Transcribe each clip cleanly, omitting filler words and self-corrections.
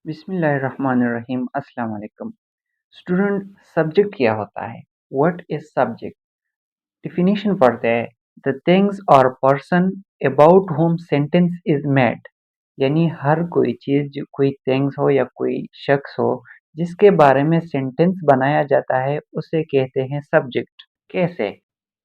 बिस्मिल्लाहिर्रहमानिर्रहीम अस्सलाम वालेकुम। स्टूडेंट, सब्जेक्ट क्या होता है? What is subject? डिफिनेशन पढ़ते हैं। द थिंग्स और person about home sentence is made. यानी हर कोई चीज, कोई थिंग्स हो या कोई शख्स हो जिसके बारे में सेंटेंस बनाया जाता है उसे कहते हैं सब्जेक्ट। कैसे?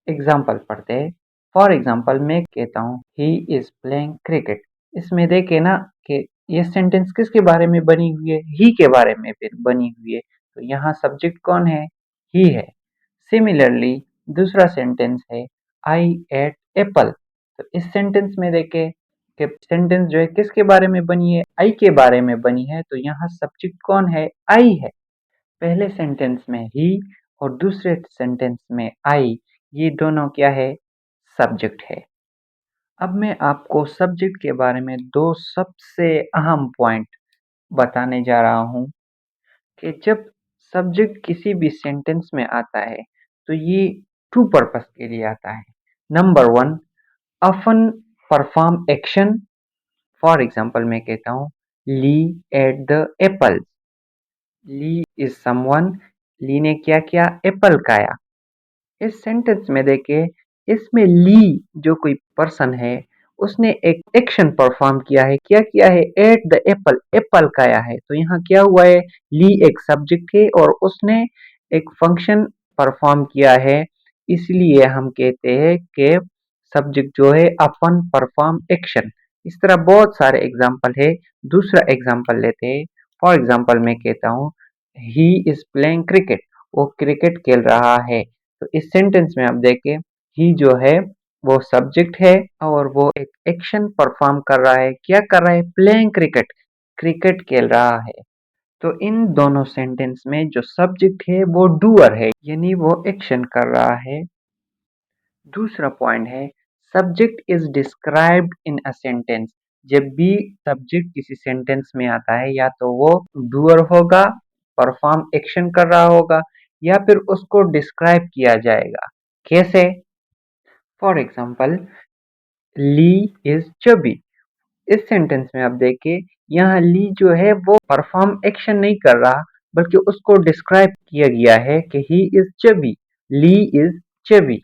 एग्जाम्पल पढ़ते हैं। फॉर एग्जाम्पल मैं कहता हूँ ही इज प्लेइंग क्रिकेट। इसमें देखे ना कि ये सेंटेंस किसके बारे में बनी हुई है? ही के बारे में फिर बनी हुई है, तो यहाँ सब्जेक्ट कौन है? ही है। सिमिलरली दूसरा सेंटेंस है आई एट एप्पल। तो इस सेंटेंस में देखे कि सेंटेंस जो है किसके बारे में बनी है? आई के बारे में बनी है, तो यहाँ सब्जेक्ट कौन है? आई है। पहले सेंटेंस में ही और दूसरे सेंटेंस में आई, ये दोनों क्या है? सब्जेक्ट है। अब मैं आपको सब्जेक्ट के बारे में दो सबसे अहम पॉइंट बताने जा रहा हूँ कि जब सब्जेक्ट किसी भी सेंटेंस में आता है तो ये टू पर्पस के लिए आता है। Number one, often perform action. For example मैं कहता हूँ Lee ate the apple. Lee is someone. Lee ने क्या किया? एप्पल खाया। इस सेंटेंस में देखिए, इसमें ली जो कोई पर्सन है उसने एक एक्शन परफॉर्म किया है। क्या किया है? एट द एप्पल, एप्पल खाया है। तो यहाँ क्या हुआ है? ली एक सब्जेक्ट है और उसने एक फंक्शन परफॉर्म किया है, इसलिए हम कहते हैं कि सब्जेक्ट जो है अपन परफॉर्म एक्शन। इस तरह बहुत सारे एग्जाम्पल है। दूसरा एग्जाम्पल लेते हैं। फॉर एग्जाम्पल मैं कहता हूँ ही इज प्लेइंग क्रिकेट। वो क्रिकेट खेल रहा है। तो इस सेंटेंस में आप देखें, ही जो है वो सब्जेक्ट है और वो एक एक्शन परफॉर्म कर रहा है। क्या कर रहा है? प्लेइंग क्रिकेट, क्रिकेट खेल रहा है। तो इन दोनों सेंटेंस में जो सब्जेक्ट है वो डूअर है, यानी वो एक्शन कर रहा है। दूसरा पॉइंट है subject is described in a sentence. जब भी सब्जेक्ट किसी सेंटेंस में आता है या तो वो डूअर होगा, परफॉर्म एक्शन कर रहा होगा, या फिर उसको डिस्क्राइब किया जाएगा। कैसे? For example Lee is chubby. इस सेंटेंस में आप देखिए, यहाँ ली जो है वो परफॉर्म एक्शन नहीं कर रहा, बल्कि उसको डिस्क्राइब किया गया है कि he is chubby. Lee is chubby.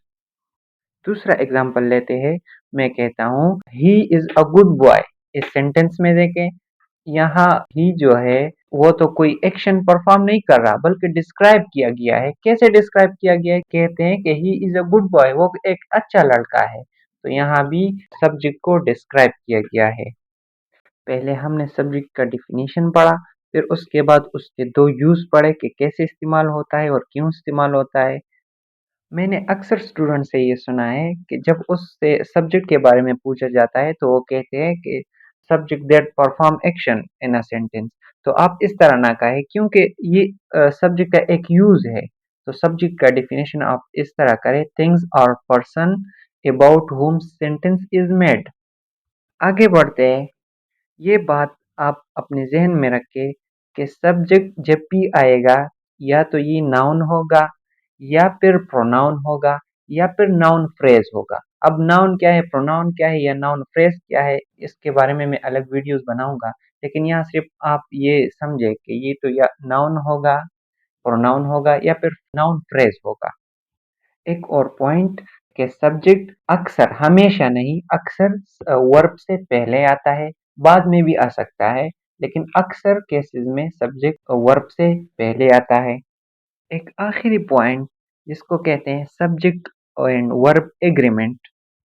दूसरा एग्जाम्पल लेते हैं। मैं कहता हूँ he is a good boy. इस सेंटेंस में देखें, यहाँ ही जो है वो तो कोई एक्शन परफॉर्म नहीं कर रहा, बल्कि डिस्क्राइब किया गया है। कैसे डिस्क्राइब किया गया है? कहते हैं कि he is a good boy, वो एक अच्छा लड़का है। तो यहाँ भी सब्जेक्ट को डिस्क्राइब किया गया है। पहले हमने सब्जेक्ट का डिफिनीशन पढ़ा, फिर उसके बाद उसके दो यूज पढ़े कि कैसे इस्तेमाल होता है और क्यों इस्तेमाल होता है। मैंने अक्सर स्टूडेंट से ये सुना है कि जब उससे सब्जेक्ट के बारे में पूछा जाता है तो वो कहते हैं कि subject that perform action in a sentence. तो आप इस तरह ना कहें, क्योंकि ये सब्जेक्ट का एक यूज है। तो सब्जेक्ट का डिफिनेशन आप इस तरह करें, थिंग्स और person about whom sentence is made. आगे बढ़ते हैं। ये बात आप अपने जहन में रखें कि सब्जेक्ट जब भी आएगा या तो ये नाउन होगा, या फिर प्रोनाउन होगा, या फिर नाउन फ्रेज होगा। अब नाउन क्या है, प्रोनाउन क्या है, या नाउन फ्रेज क्या है, इसके बारे में मैं अलग वीडियोस बनाऊंगा। लेकिन यहाँ सिर्फ आप ये समझे कि ये तो या नाउन होगा, प्रोनाउन होगा, या फिर नाउन फ्रेज होगा। एक और पॉइंट के सब्जेक्ट अक्सर, हमेशा नहीं, अक्सर वर्ब से पहले आता है, बाद में भी आ सकता है, लेकिन अक्सर केसेस में सब्जेक्ट वर्ब से पहले आता है। एक आखिरी पॉइंट जिसको कहते हैं सब्जेक्ट एंड वर्ब एग्रीमेंट।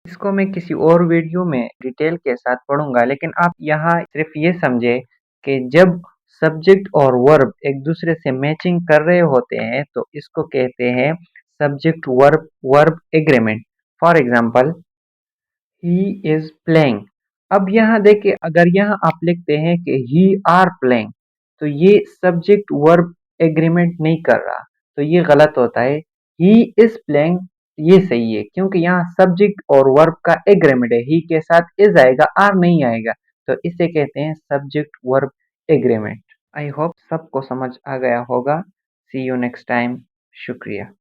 इसको मैं किसी और वीडियो में डिटेल के साथ पढ़ूंगा, लेकिन आप यहाँ सिर्फ ये समझे कि जब सब्जेक्ट और वर्ब एक दूसरे से मैचिंग कर रहे होते हैं तो इसको कहते हैं subject verb verb agreement. For example he is playing. अब यहाँ देखिए, अगर यहाँ आप लिखते हैं कि ही आर प्लेइंग, तो ये सब्जेक्ट वर्ब एग्रीमेंट नहीं कर रहा, तो ये गलत होता है। ही इज प्लेइंग ये सही है, क्योंकि यहाँ सब्जेक्ट और वर्ब का एग्रीमेंट है। ही के साथ इज आएगा, आर नहीं आएगा, तो इसे कहते हैं subject verb agreement. I hope सबको समझ आ गया होगा। सी यू नेक्स्ट टाइम। शुक्रिया।